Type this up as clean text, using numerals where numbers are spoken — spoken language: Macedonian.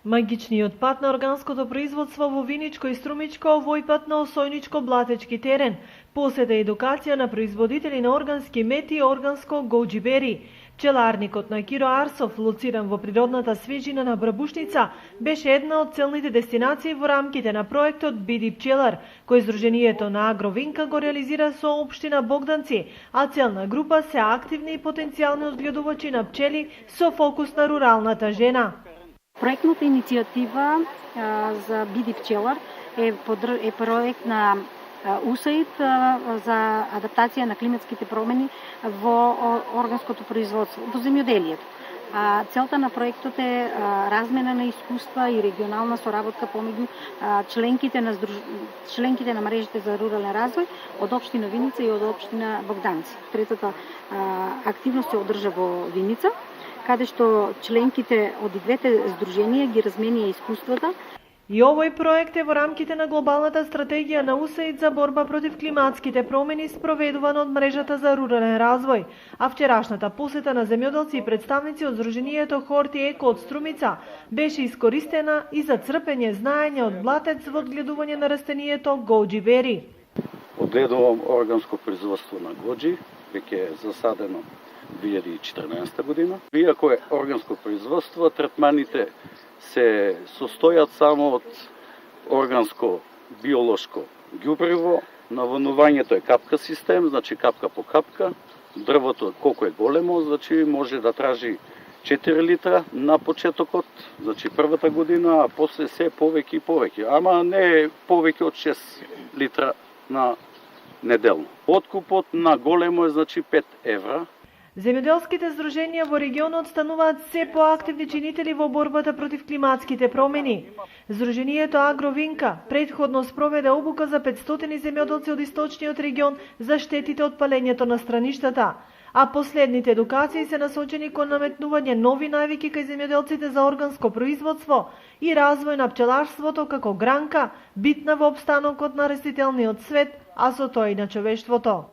Магичниот пат на органското производство во Виничко и Струмичко, овој пат на Осојничко-Блатечки терен, посета едукација на производители на органски мет и органско гоџибери. Пчеларникот на Киро Арсов, лоциран во природната свежина на Брабушница, беше една од целните дестинации во рамките на проектот Биди пчелар, кој Сдруженијето на Агровинка го реализира со општина Богданци, а целна група се активни и потенцијални одгледувачи на пчели со фокус на руралната жена. Проектната иницијатива за Биди пчелар е проект на УСАИД за адаптација на климатските промени во органското производство, во земјоделието. Целта на проектот е размена на искуства и регионална соработка помеѓу членките на мрежите за рурален развој од општина Виница и од општина Богданци. Третата активност се одржа во Виница, каде што членките од двете здруженија ги разменија искуствата. И овој проект е во рамките на глобалната стратегија на УСАИД за борба против климатските промени, спроведувана од мрежата за рурален развој. А вчерашната посета на земјоделци и представници од Сдруженијето Хорти Еко од Струмица беше искористена и за црпење знаење од Блатец во одгледување на растенијето гоџибери. Одгледувам органско производство на гоџи, веќе е засадено 2014 година. Иако е органско производство, третманите се состојат само од органско биолошко ѓубриво, наводнувањето е капка систем, значи капка по капка, дрвото колку е големо, значи може да тражи 4 литра на почетокот, значи првата година, а после се повеќе и повеќе, ама не е повеќе од 6 литра на неделно. Откупот на големо е значи 5 евра. Земјоделските здруженија во регионот стануваат се поактивни чинители во борбата против климатските промени. Здруженијето Агровинка претходно спроведе обука за 500 земјоделци од источниот регион за штетите од палењето на страништата, а последните едукации се насочени кон наметнување нови навики кај земјоделците за органско производство и развој на пчеларството како гранка, битна во опстанокот на растителниот свет, а со тоа и на човештвото.